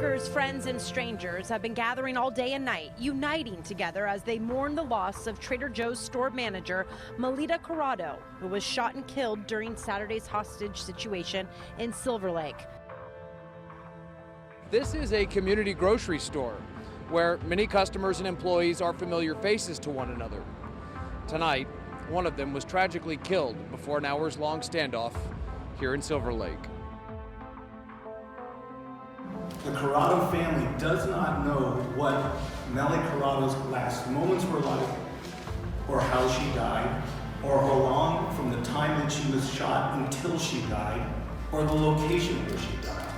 Workers, friends, and strangers have been gathering all day and night, uniting together as they mourn the loss of Trader Joe's store manager, Mely Corado, who was shot and killed during Saturday's hostage situation in Silver Lake. This is a community grocery store where many customers and employees are familiar faces to one another. Tonight, one of them was tragically killed before an hours-long standoff here in Silver Lake. The Corado family does not know what Mely Corado's last moments were like, or how she died, or how long from the time that she was shot until she died, or the location where she died.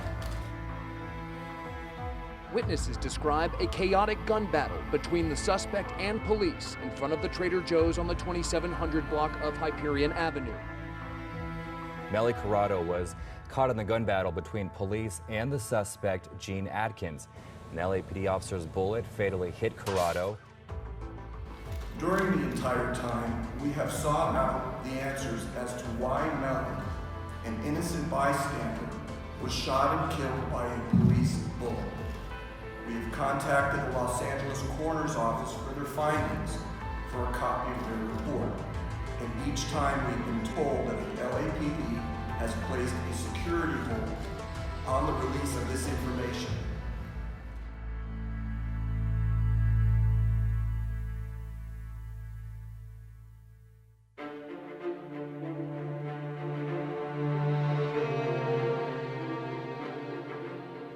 Witnesses describe a chaotic gun battle between the suspect and police in front of the Trader Joe's on the 2700 block of Hyperion Avenue. Mely Corado was caught in the gun battle between police and the suspect, Gene Atkins. An LAPD officer's bullet fatally hit Corado. During the entire time, we have sought out the answers as to why Mely, an innocent bystander, was shot and killed by a police bullet. We have contacted the Los Angeles Coroner's Office for their findings for a copy of their report. And each time we've been told that the LAPD has placed a security hold on the release of this information.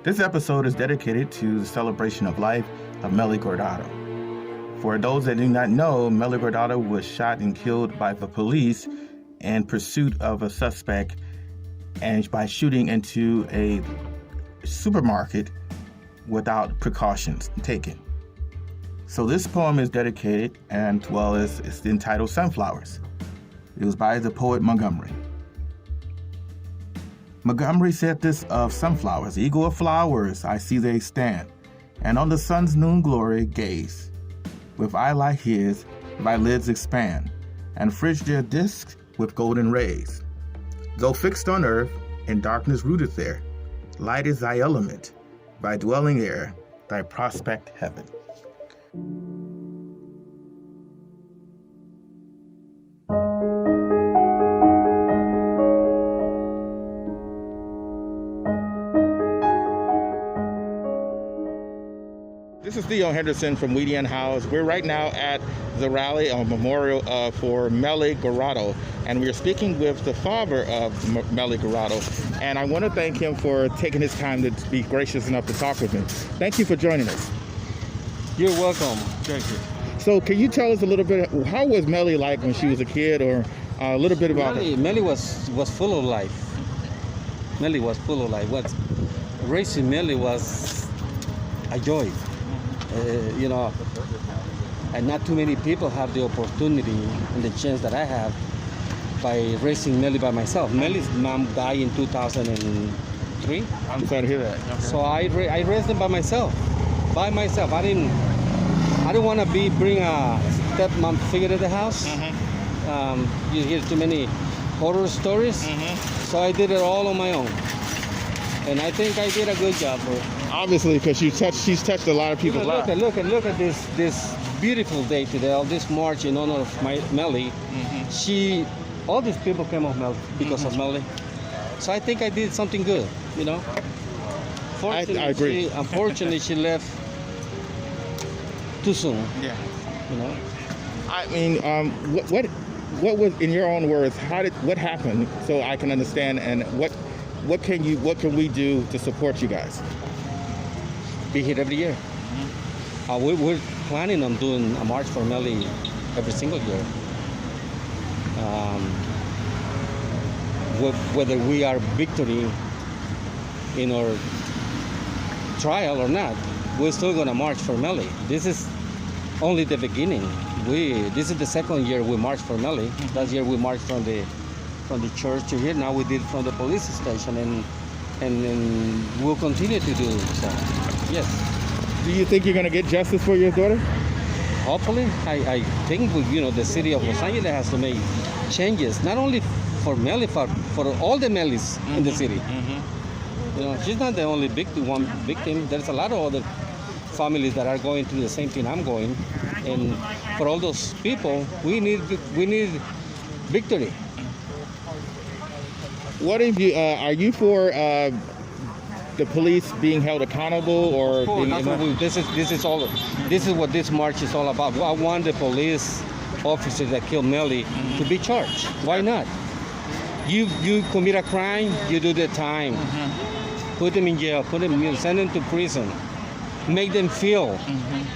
This episode is dedicated to the celebration of life of Mely Corado. For those that do not know, Mely Corado was shot and killed by the police in pursuit of a suspect and by shooting into a supermarket without precautions taken. So this poem is dedicated, and well, it's entitled Sunflowers. It was by the poet Montgomery. Montgomery said this of sunflowers: eagle of flowers, I see they stand, and on the sun's noon glory gaze. With eye like his, thy lids expand, and fridge their discs with golden rays. Though fixed on earth, in darkness rooted there, light is thy element, thy dwelling air, thy prospect heaven. This is Theo Henderson from Unhoused. We're right now at the rally or memorial for Mely Corado, and we're speaking with the father of Mely Corado, and I want to thank him for taking his time to be gracious enough to talk with me. Thank you for joining us. You're welcome. Thank you. So can you tell us a little bit, how was Mely like when she was a kid, or a little bit about her? Mely was full of life. Mely was full of life. Raising Mely was a joy. And not too many people have the opportunity and the chance that I have by raising Mely by myself. Mely's mom died in 2003. I'm sorry to hear that. Okay. So I raised them by myself. I didn't want to bring a stepmom figure to the house. Mm-hmm. You hear too many horror stories. Mm-hmm. So I did it all on my own. And I think I did a good job for her. Obviously, because she's touched a lot of people's lives. Look at this beautiful day today, all this march in honor of Mely. Mm-hmm. All these people came off Mely because of Mely. So I think I did something good, Fortunately, I agree. Unfortunately, she left too soon. Yeah. I mean, what was, in your own words, what happened, so I can understand, and what can we do to support you guys? Be here every year. Mm-hmm. We're planning on doing a march for Mely every single year. Whether we are victory in our trial or not, we're still going to march for Mely. This is only the beginning. This is the second year we marched for Mely. Last year we marched from the church to here. Now we did from the police station, and we'll continue to do so. Yes. Do you think you're going to get justice for your daughter? Hopefully. I think the city of Los Angeles has to make changes, not only for Mely, for all the Melys in the city. Mm-hmm. You know, she's not the only one victim. There's a lot of other families that are going through the same thing I'm going, and for all those people, we need victory. What if you are you for the police being held accountable, or This is what this march is all about. I want the police officers that killed Mely to be charged. Why not? You commit a crime, you do the time. Put them in jail, send them to prison, make them feel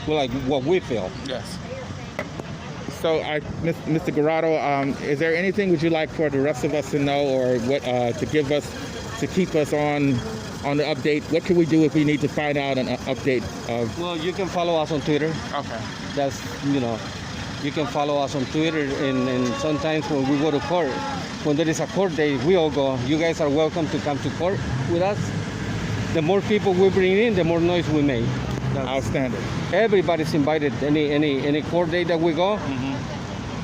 like what we feel. Yes. So, Mr. Corado, is there anything would you like for the rest of us to know, or what to give us, to keep us on the update? What can we do if we need to find out an update of? Well, you can follow us on Twitter. Okay. That's, you can follow us on Twitter, and sometimes when we go to court, when there is a court day, we all go. You guys are welcome to come to court with us. The more people we bring in, the more noise we make. Outstanding. Everybody's invited. Any court day that we go,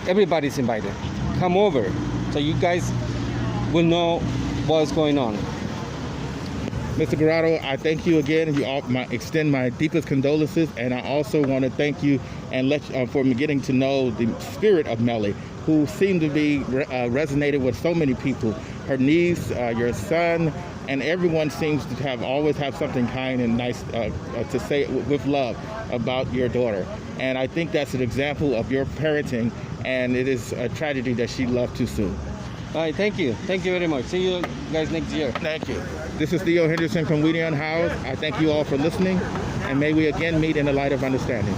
everybody's invited. Come over, so you guys will know what's going on. Mr. Corado, I thank you again. Extend my deepest condolences, and I also want to thank you and for me getting to know the spirit of Mely, who seemed to be resonated with so many people. Her niece, your son, and everyone seems to always have something kind and nice to say with love about your daughter. And I think that's an example of your parenting, and it is a tragedy that she left too soon. All right, thank you. Thank you very much. See you guys next year. Thank you. This is Theo Henderson from We the Unhoused. I thank you all for listening, and may we again meet in the light of understanding.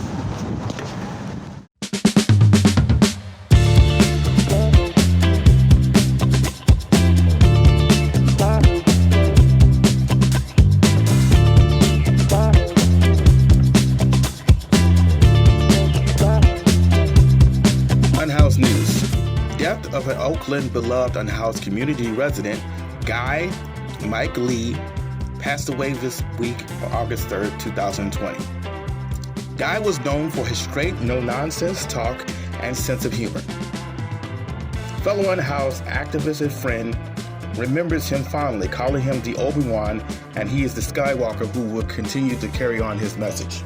Unhoused News. Death of an Oakland beloved unhoused community resident, Guy Mike Lee, passed away this week on August 3rd, 2020. Guy was known for his straight, no-nonsense talk and sense of humor. Fellow Unhoused activist and friend remembers him fondly, calling him the Obi-Wan, and he is the Skywalker who will continue to carry on his message.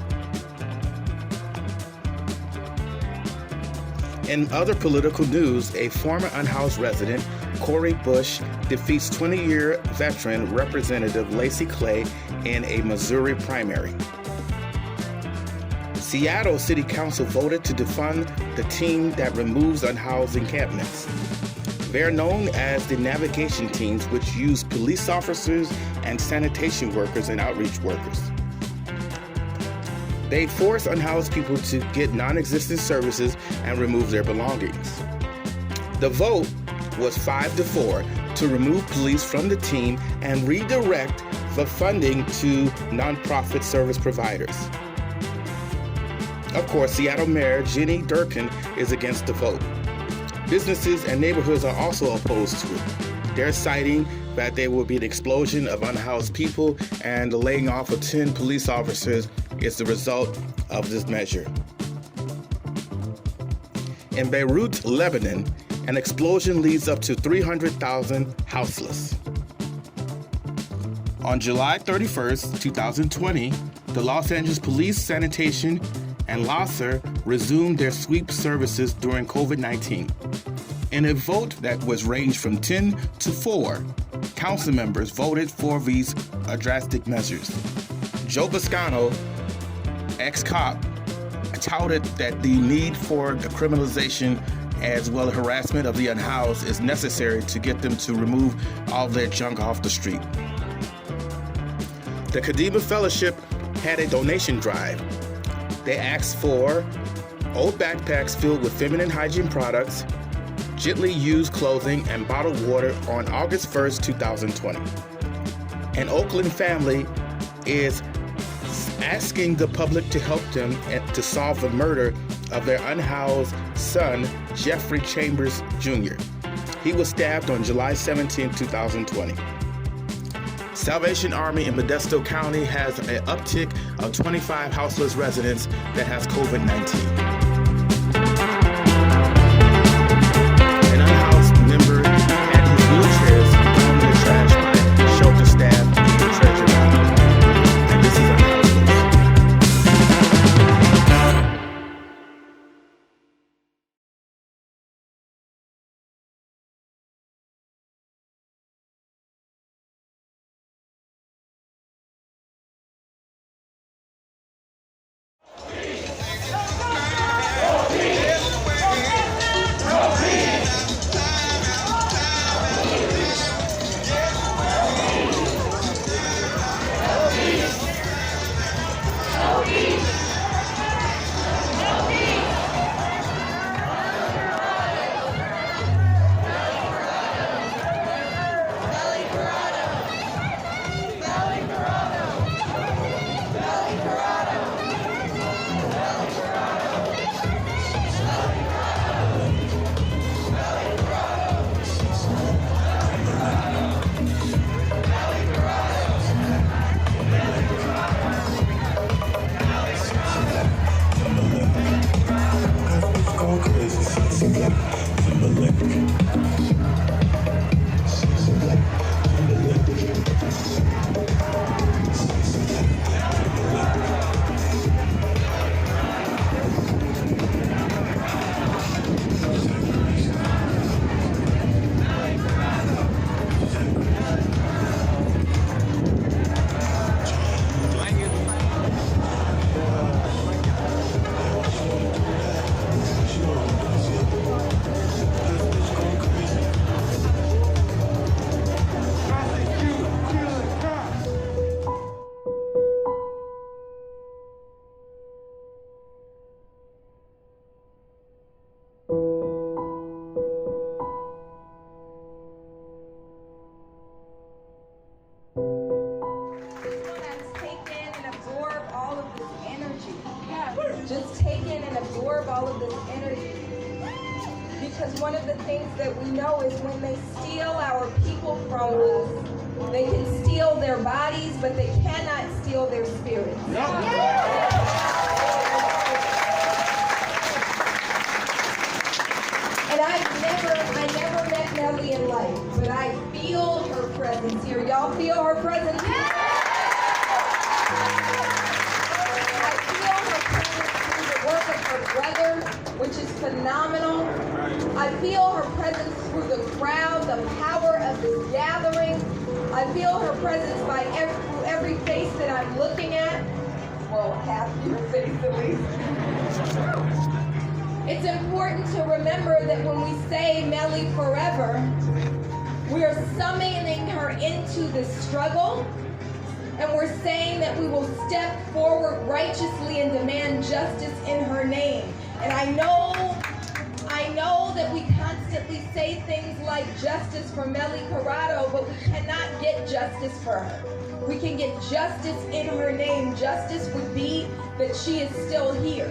In other political news, a former Unhoused resident, Cori Bush, defeats 20-year veteran Representative Lacy Clay in a Missouri primary. Seattle City Council voted to defund the team that removes unhoused encampments. They're known as the navigation teams, which use police officers and sanitation workers and outreach workers. They force unhoused people to get non-existent services and remove their belongings. The vote was 5-4 to remove police from the team and redirect the funding to nonprofit service providers. Of course, Seattle Mayor Jenny Durkin is against the vote. Businesses and neighborhoods are also opposed to it. They're citing that there will be an explosion of unhoused people, and the laying off of 10 police officers is the result of this measure. In Beirut, Lebanon, an explosion leads up to 300,000 houseless. On July 31st, 2020, the Los Angeles Police, Sanitation, and LASER resumed their sweep services during COVID-19. In a vote that was ranged from 10-4, council members voted for these drastic measures. Joe Boscano, ex-cop, touted that the need for the criminalization as well as harassment of the unhoused is necessary to get them to remove all their junk off the street. The Kadima Fellowship had a donation drive. They asked for old backpacks filled with feminine hygiene products, gently used clothing, and bottled water on August 1st, 2020. An Oakland family is asking the public to help them to solve the murder of their unhoused son, Jeffrey Chambers Jr. He was stabbed on July 17, 2020. Salvation Army in Modesto County has an uptick of 25 houseless residents that has COVID-19. An unhoused member had his wheelchairs thrown in the trash by shelter staff in the trash. absorb all of this energy. Because one of the things that we know is when they steal our people from us, they can steal their bodies, but they cannot steal their spirits. And I never met Mely in life, but I feel her presence here. Y'all feel her presence here? I feel her presence through the work of her brother, which is phenomenal. I feel her presence through the crowd, the power of this gathering. I feel her presence by through every face that I'm looking at. Well, half your face at least. It's important to remember that when we say Mely forever, we are summoning her into this struggle, and we're saying that we will step forward righteously and demand justice in her name. And I know that we constantly say things like justice for Mely Corado, but we cannot get justice for her. We can get justice in her name. Justice would be that she is still here.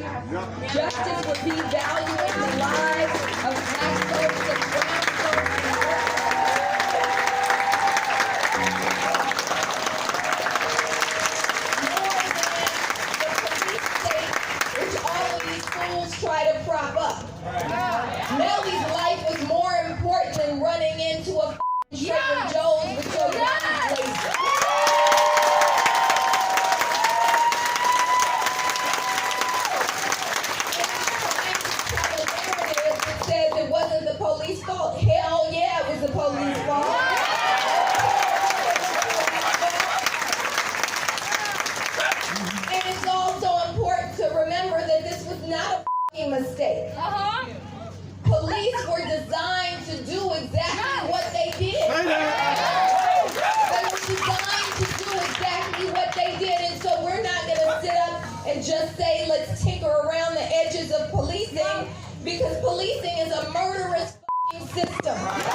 Justice would be valuing the lives of black folks and brown folks and more than the police state, which all of these fools try to prop up. Mely's life was more important than running into a Trader Joe's with your license plate. It wasn't the police fault. Hell yeah, it was the police fault. And it's also important to remember that this was not a mistake. Police were designed to do exactly what they did. They were designed to do exactly what they did, and so we're not going to sit up and just say, let's tinker around the edges of policing, because policing is a murderous system. We're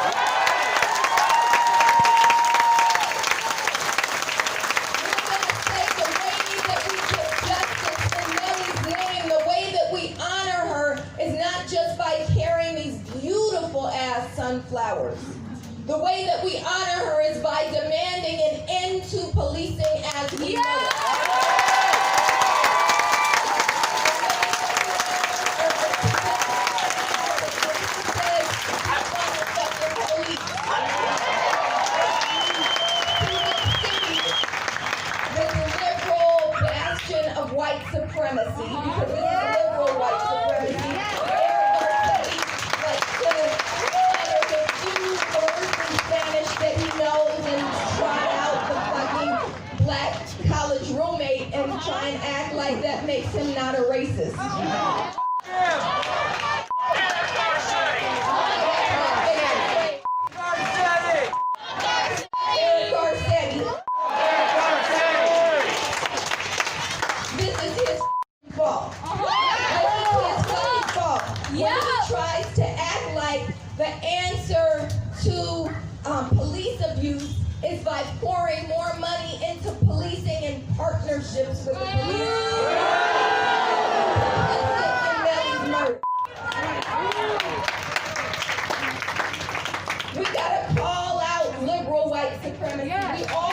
going to say the way that we get justice in Mely's name, the way that we honor her, is not just by carrying these beautiful ass sunflowers. The way that we honor her is by demanding an end to policing as we know it. White supremacy, because this is liberal white supremacy. Like to utter the few words in Spanish that he knows and trot out the fucking black college roommate and try and act like that makes him not a racist. Tries to act like the answer to police abuse is by pouring more money into policing and partnerships with the police. And Mely's murder. We gotta call out liberal white supremacy. We all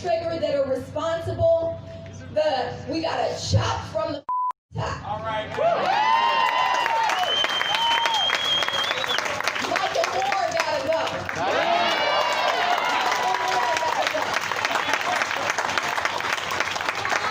trigger that are responsible. We gotta chop from the top. All right. Michael Moore gotta go.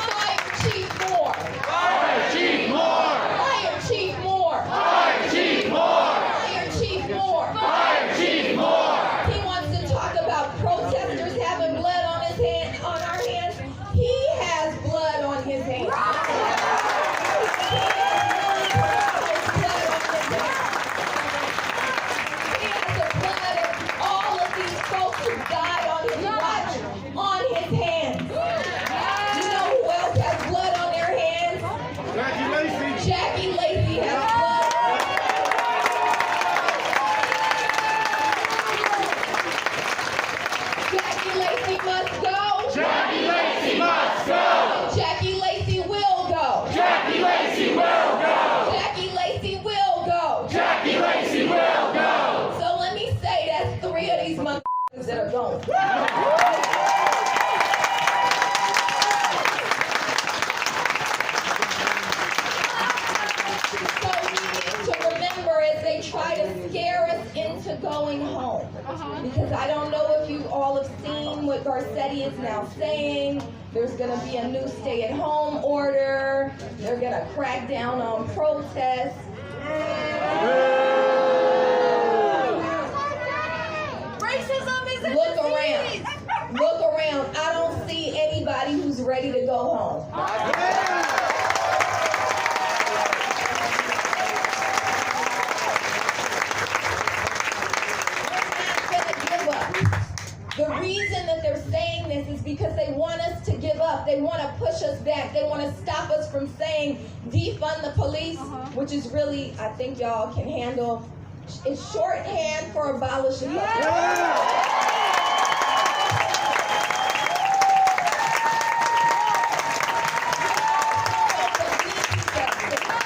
Fire Chief Moore. Fire Chief Moore. Fire Chief Moore. Fire Chief Moore. Fire Chief Moore. Fire Chief Moore. He wants to talk about protesters having blood on our hands. He has blood on his hands. He has try to scare us into going home. Because I don't know if you all have seen what Garcetti is now saying. There's going to be a new stay-at-home order. They're going to crack down on protests. Racism is a Look disease. around. Look around. I don't see anybody who's ready to go home. The reason that they're saying this is because they want us to give up. They want to push us back. They want to stop us from saying defund the police, which is really, I think y'all can handle. It's shorthand for abolish the police.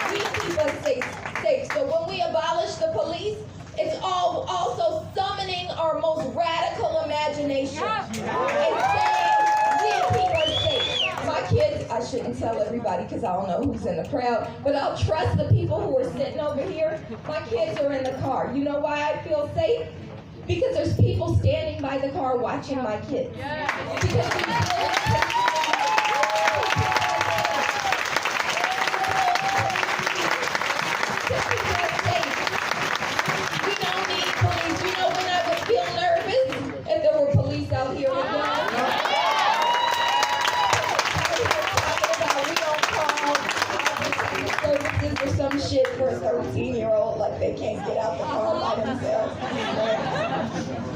We keep us safe. So when we abolish the police, it's also summoning our most radical imagination and saying, we keep us safe. My kids, I shouldn't tell everybody because I don't know who's in the crowd, but I'll trust the people who are sitting over here. My kids are in the car. You know why I feel safe? Because there's people standing by the car watching my kids. Because out here with guns. We don't call services or some shit for a 13-year-old like they can't get out the car by themselves.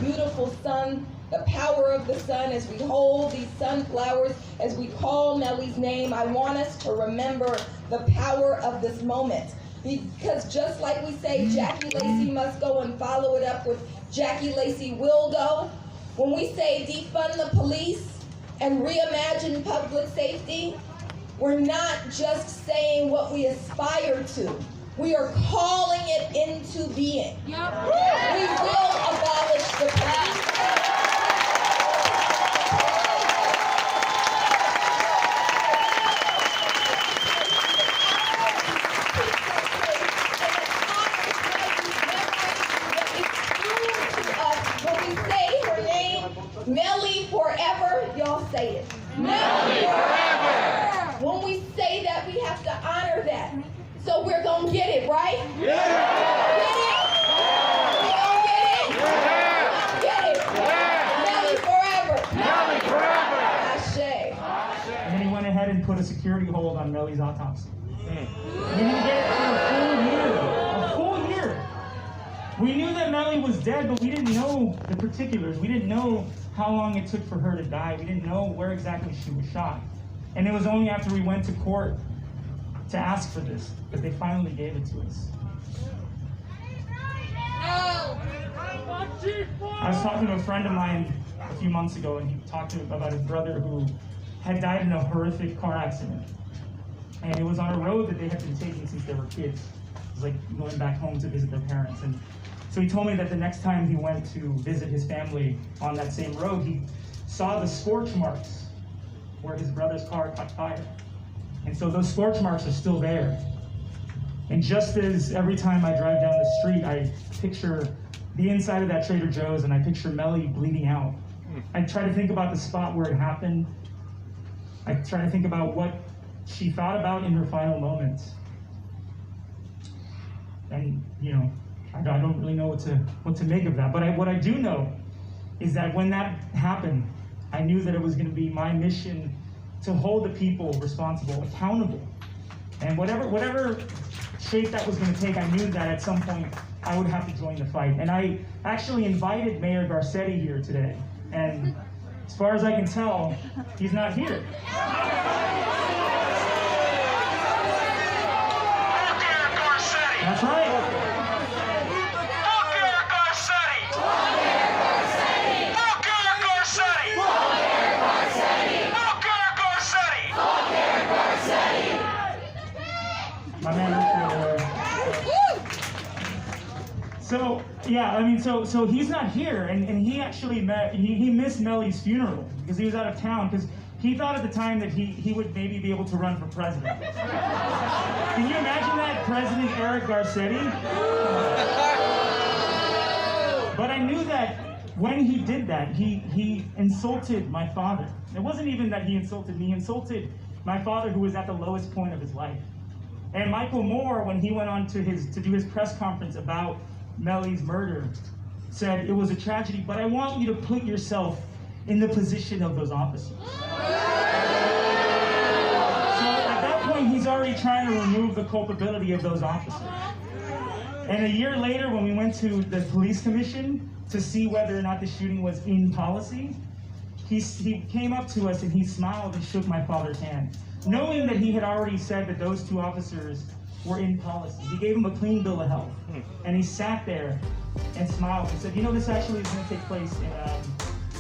Beautiful sun, the power of the sun as we hold these sunflowers, as we call Mely's name. I want us to remember the power of this moment. Because just like we say Jackie Lacey must go and follow it up with Jackie Lacey will go, when we say defund the police and reimagine public safety, we're not just saying what we aspire to. We are calling it into being. We will abolish the police. Mely forever, y'all say it. Mely forever. When we say that, we have to honor that. So we're gonna get it, right? Yeah. Get it? We gonna get it? Yeah. Get it? Yeah. Mely forever. Mely forever. Ashe. And then he went ahead and put a security hold on Mely's autopsy. We didn't get it for a full year. A full year. We knew that Mely was dead, but we didn't know the particulars. We didn't know how long it took for her to die. We didn't know where exactly she was shot. And it was only after we went to court to ask for this that they finally gave it to us. I was talking to a friend of mine a few months ago, and he talked to me about his brother who had died in a horrific car accident. And it was on a road that they had been taking since they were kids. It was like going back home to visit their parents. And so he told me that the next time he went to visit his family on that same road, he saw the scorch marks where his brother's car caught fire. And so those scorch marks are still there. And just as every time I drive down the street, I picture the inside of that Trader Joe's and I picture Mely bleeding out. I try to think about the spot where it happened. I try to think about what she thought about in her final moments. And, you know, I don't really know what to make of that. But what I do know is that when that happened, I knew that it was going to be my mission to hold the people responsible, accountable. And whatever shape that was going to take, I knew that at some point I would have to join the fight. And I actually invited Mayor Garcetti here today. And as far as I can tell, he's not here. That's right. My man, so yeah, I mean, so he's not here, and he actually he missed Mely's funeral because he was out of town because he thought at the time that he would maybe be able to run for president. Can you imagine that, President Eric Garcetti? But I knew that when he did that, he insulted my father. It wasn't even that he insulted me, he insulted my father, who was at the lowest point of his life. And Michael Moore, when he went on to do his press conference about Mely's murder, said it was a tragedy, but I want you to put yourself in the position of those officers. So at that point, he's already trying to remove the culpability of those officers. And a year later, when we went to the police commission to see whether or not the shooting was in policy, he came up to us and he smiled and shook my father's hand, knowing that he had already said that those two officers were in policy. He gave him a clean bill of health. And he sat there and smiled and said, you know, this actually is going to take place in a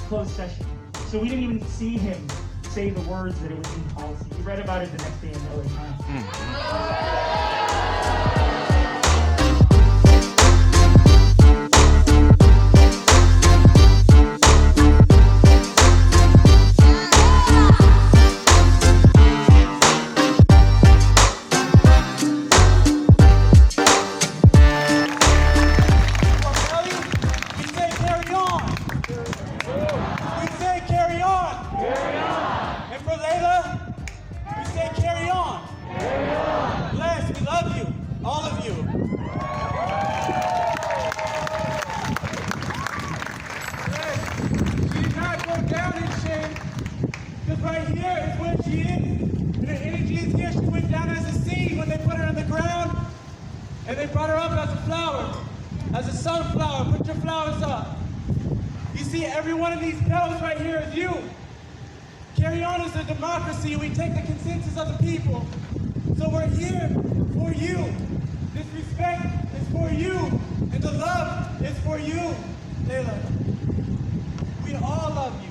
closed session. So we didn't even see him say the words that it was in policy. We read about it the next day in the LA Times. And they brought her up as a flower, as a sunflower. Put your flowers up. You see, every one of these petals right here is you. Carry on is a democracy. We take the consensus of the people. So we're here for you. This respect is for you. And the love is for you, Layla. We all love you.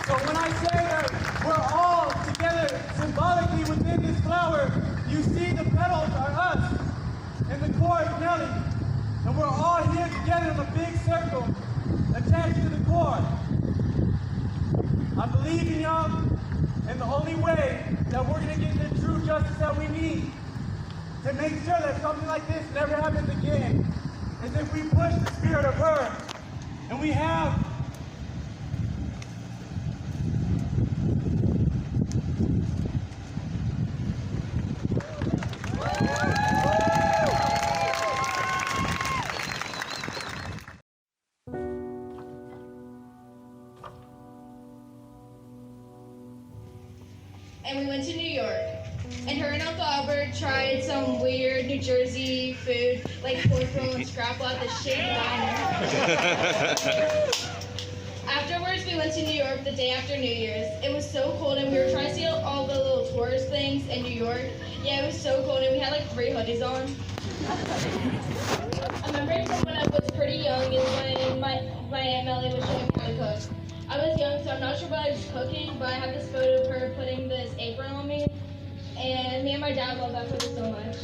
So when I say that we're all together symbolically within this flower, you see the petals are us, and the core is Mely. And we're all here together in a big circle, attached to the core. I believe in y'all, and the only way that we're gonna get the true justice that we need to make sure that something like this never happens again is if we push the spirit of her, and we have and we went to New York. And her and Uncle Albert tried some weird New Jersey food, like cornroll and scrapple at the Shady Diner. Afterwards, we went to New York the day after New Year's. It was so cold, and we were trying to see all the little tourist things in New York. Yeah, it was so cold, and we had like 3 hoodies on. I remember when I was pretty young is when my Aunt Mely was showing me how to cook. I was young, so I'm not sure what I was cooking, but I have this photo of her putting this apron on me, and me and my dad love that photo so much.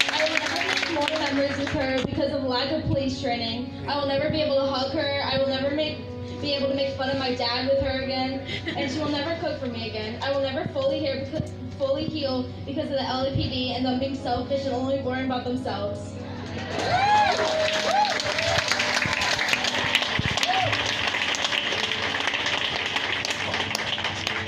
I will never make more memories with her because of lack of police training. I will never be able to hug her. I will never be able to make fun of my dad with her again, and she will never cook for me again. I will never fully heal because of the LAPD and them being selfish and only worrying about themselves.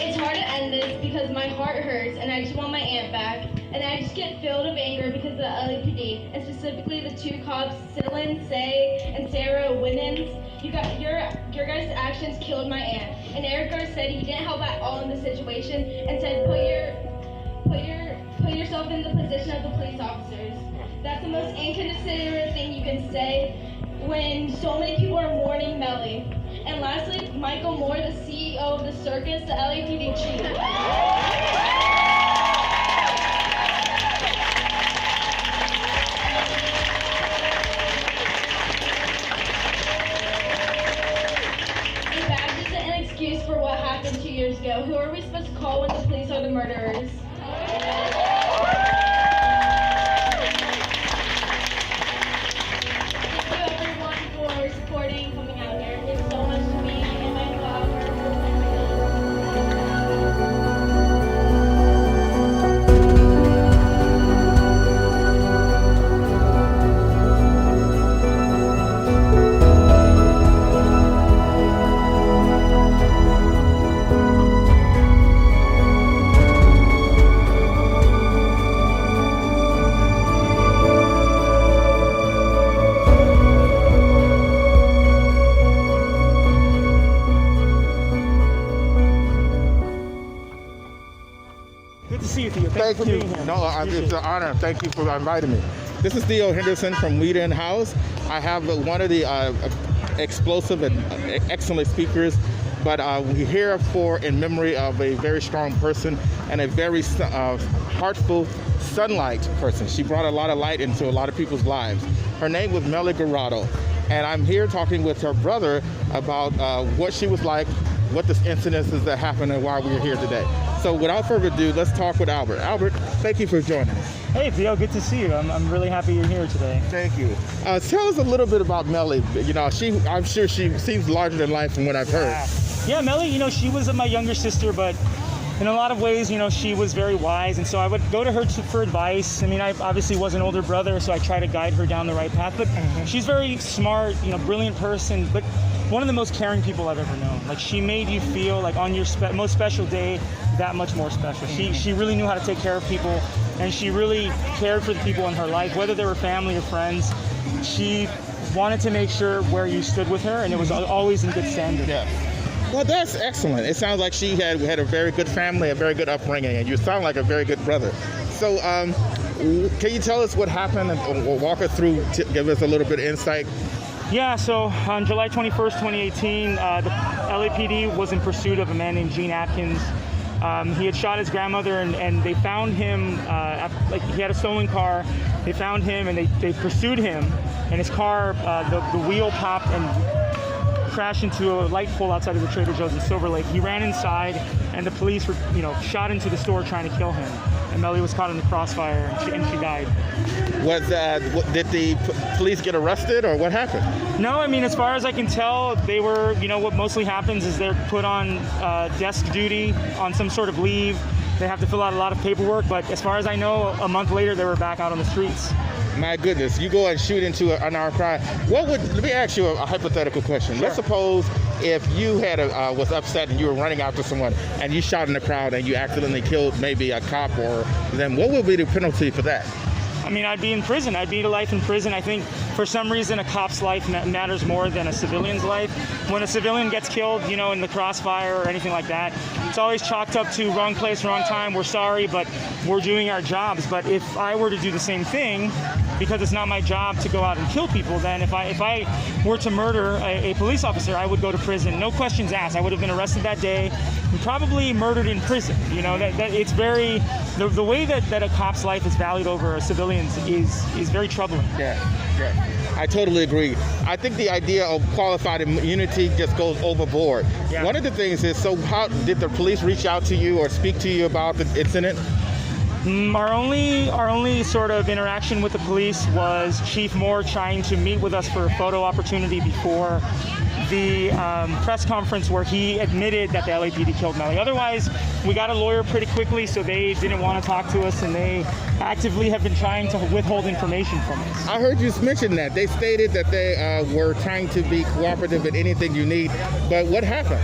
It's hard to end this because my heart hurts and I just want my aunt back. And I just get filled with anger because of the LAPD, and specifically the 2 cops, Cylin Say and Sarah Winans. Your guys' actions killed my aunt. And Eric Gar said he didn't help at all in the situation and said put yourself in the position of the police officers. That's the most inconsiderate thing you can say when so many people are mourning Mely. And lastly, Michael Moore, the CEO of the circus, the LAPD chief. And badge isn't an excuse for what happened 2 years ago. Who are we supposed to call when the police are the murderers? Thank you everyone for supporting Thank for you. being here. No, it's an honor. Thank you for inviting me. This is Theo Henderson from Unhoused. I have one of the explosive and excellent speakers, but we're here in memory of a very strong person and a very heartful sunlight person. She brought a lot of light into a lot of people's lives. Her name was Mely Corado, and I'm here talking with her brother about what she was like, what the incidences that happened, and why we're here today. So without further ado, let's talk with Albert. Albert, thank you for joining us. Hey, Theo, good to see you. I'm really happy you're here today. Thank you. Tell us a little bit about Mely. You know, I'm sure she seems larger than life from what I've heard. Yeah, Mely, you know, she was my younger sister, but in a lot of ways, you know, she was very wise, and so I would go to her for advice. I mean, I obviously was an older brother, so I try to guide her down the right path, but she's very smart, you know, brilliant person, but one of the most caring people I've ever known. Like, she made you feel like on your most special day, that much more special. She really knew how to take care of people, and she really cared for the people in her life, whether they were family or friends. She wanted to make sure where you stood with her, and it was always in good standing. Yeah. Well, that's excellent. It sounds like she had a very good family, a very good upbringing, and you sound like a very good brother. So, can you tell us what happened and walk us through, give us a little bit of insight? Yeah, so on July 21st, 2018, the LAPD was in pursuit of a man named Gene Atkins. He had shot his grandmother, and they found him, like he had a stolen car. They found him, and they pursued him, and his car, the wheel popped and crashed into a light pole outside of the Trader Joe's in Silver Lake. He ran inside, and the police were, shot into the store trying to kill him. And Mely was caught in the crossfire, and she died. Did the police get arrested, or what happened? No, I mean, as far as I can tell, they were, what mostly happens is they're put on desk duty on some sort of leave. They have to fill out a lot of paperwork, but as far as I know, a month later, they were back out on the streets. My goodness, you go and shoot into an unarmed crowd. Let me ask you a hypothetical question. Sure. Let's suppose if you had was upset and you were running after someone and you shot in the crowd and you accidentally killed maybe a cop, then what would be the penalty for that? I mean, I'd be in prison. I'd be to life in prison. I think for some reason a cop's life matters more than a civilian's life. When a civilian gets killed, in the crossfire or anything like that, it's always chalked up to wrong place, wrong time. We're sorry, but we're doing our jobs. But if I were to do the same thing, because it's not my job to go out and kill people, then if I were to murder a police officer, I would go to prison. No questions asked. I would have been arrested that day and probably murdered in prison. That it's very, the way that a cop's life is valued over a civilian's is very troubling. Yeah. I totally agree. I think the idea of qualified immunity just goes overboard. Yeah. One of the things is, so how did the police reach out to you or speak to you about the incident? Our only sort of interaction with the police was Chief Moore trying to meet with us for a photo opportunity before the press conference where he admitted that the LAPD killed Mely. Otherwise, we got a lawyer pretty quickly, so they didn't want to talk to us, and they actively have been trying to withhold information from us. I heard you mention that. They stated that they were trying to be cooperative in anything you need, but what happened?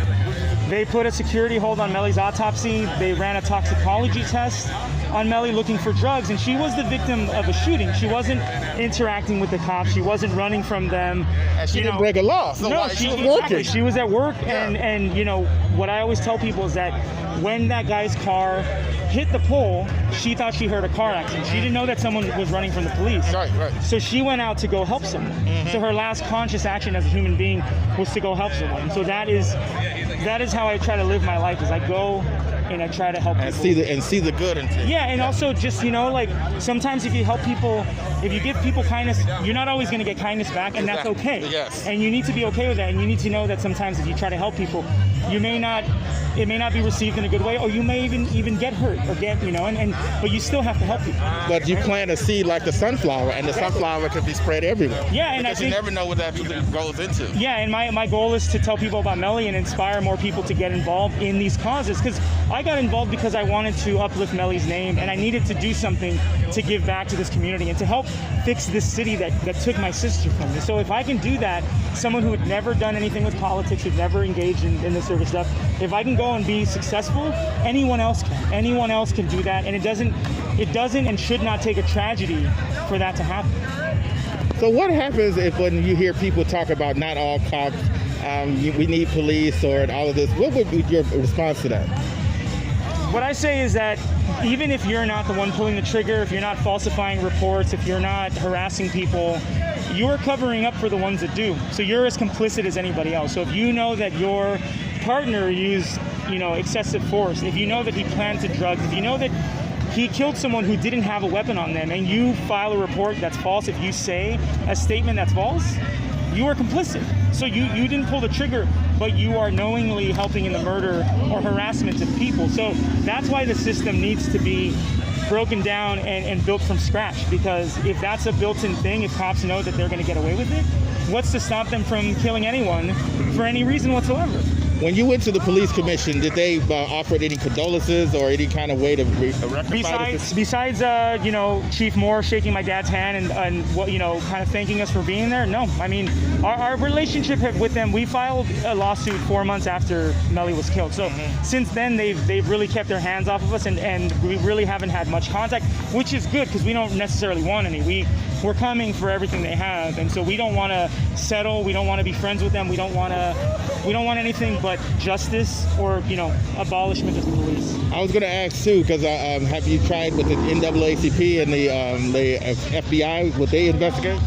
They put a security hold on Mely's autopsy. They ran a toxicology test on Mely looking for drugs, and she was the victim of a shooting. She wasn't interacting with the cops. She wasn't running from them. And she didn't break a law. So no, she was working. She was at work, yeah. and what I always tell people is that when that guy's car hit the pole, she thought she heard a car accident. She didn't know that someone was running from the police. Right. So she went out to go help someone. Mm-hmm. So her last conscious action as a human being was to go help someone. And so that is how I try to live my life. Is I go and I try to help people. And see the good in things. Yeah, and also just, sometimes if you help people, if you give people kindness, you're not always going to get kindness back, and that's okay. Yes. And you need to be okay with that, and you need to know that sometimes if you try to help people, it may not be received in a good way, or you may even get hurt or but you still have to help people. But you plant a seed like the sunflower, and the sunflower can be spread everywhere. Yeah, and because you never know what that goes into. Yeah, and my goal is to tell people about Mely and inspire more people to get involved in these causes, because I got involved because I wanted to uplift Mely's name, and I needed to do something to give back to this community and to help fix this city that took my sister from me. So if I can do that, someone who had never done anything with politics, who'd never engaged in this sort of stuff, if I can go and be successful, anyone else can. Anyone else can do that, and it doesn't and should not take a tragedy for that to happen. So what happens when you hear people talk about not all cops, we need police or all of this? What would be your response to that? What I say is that even if you're not the one pulling the trigger, if you're not falsifying reports, if you're not harassing people, you're covering up for the ones that do. So you're as complicit as anybody else. So if you know that your partner used, excessive force, if you know that he planted drugs, if you know that he killed someone who didn't have a weapon on them, and you file a report that's false, if you say a statement that's false, you are complicit. So you didn't pull the trigger, but you are knowingly helping in the murder or harassment of people. So that's why the system needs to be broken down and built from scratch, because if that's a built-in thing, if cops know that they're going to get away with it, what's to stop them from killing anyone for any reason whatsoever? When you went to the police commission, did they offer any condolences or any kind of way to rectify this? Besides, Chief Moore shaking my dad's hand and kind of thanking us for being there? No. I mean, our relationship with them, we filed a lawsuit 4 months after Mely was killed. So since then, they've really kept their hands off of us, and we really haven't had much contact, which is good because we don't necessarily want any. We're coming for everything they have, and so we don't want to settle. We don't want to be friends with them. We don't want anything but justice or abolishment of the police. I was going to ask too, because have you tried with the NAACP and the FBI? Would they investigate?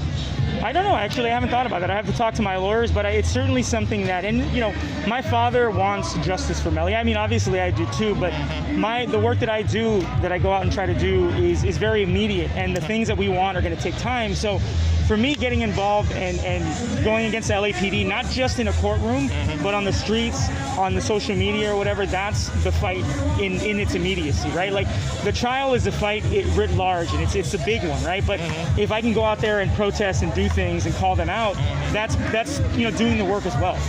I don't know. Actually, I haven't thought about that. I have to talk to my lawyers, but it's certainly something that, my father wants justice for Mely. I mean, obviously I do too, but the work that I do, that I go out and try to do is very immediate, and the things that we want are going to take time. So for me, getting involved and going against the LAPD, not just in a courtroom, but on the streets, on the social media or whatever, that's the fight in its immediacy, right? Like, the trial is a fight writ large, and it's a big one, right? But if I can go out there and protest and do things and call them out, that's doing the work as well.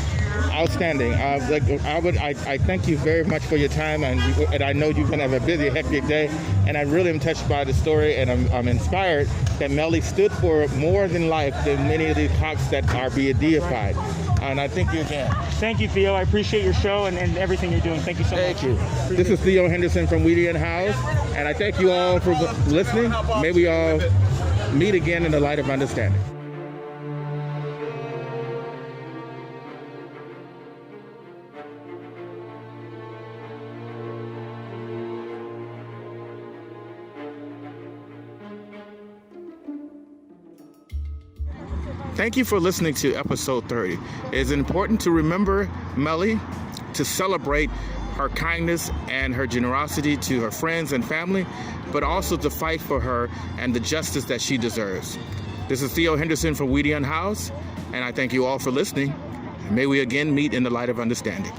Outstanding. I thank you very much for your time, and I know you're going to have a busy, hectic day, and I really am touched by the story, and I'm inspired that Mely stood for more than life than many of these cops that are being deified. And I thank you again. Thank you, Theo. I appreciate your show and everything you're doing. Thank you so much. Thank you. This is Theo Henderson from Unhoused, and I thank you all for listening. May we all meet again in the light of understanding. Thank you for listening to episode 30. It is important to remember Mely, to celebrate her kindness and her generosity to her friends and family, but also to fight for her and the justice that she deserves. This is Theo Henderson from Unhoused, and I thank you all for listening. May we again meet in the light of understanding.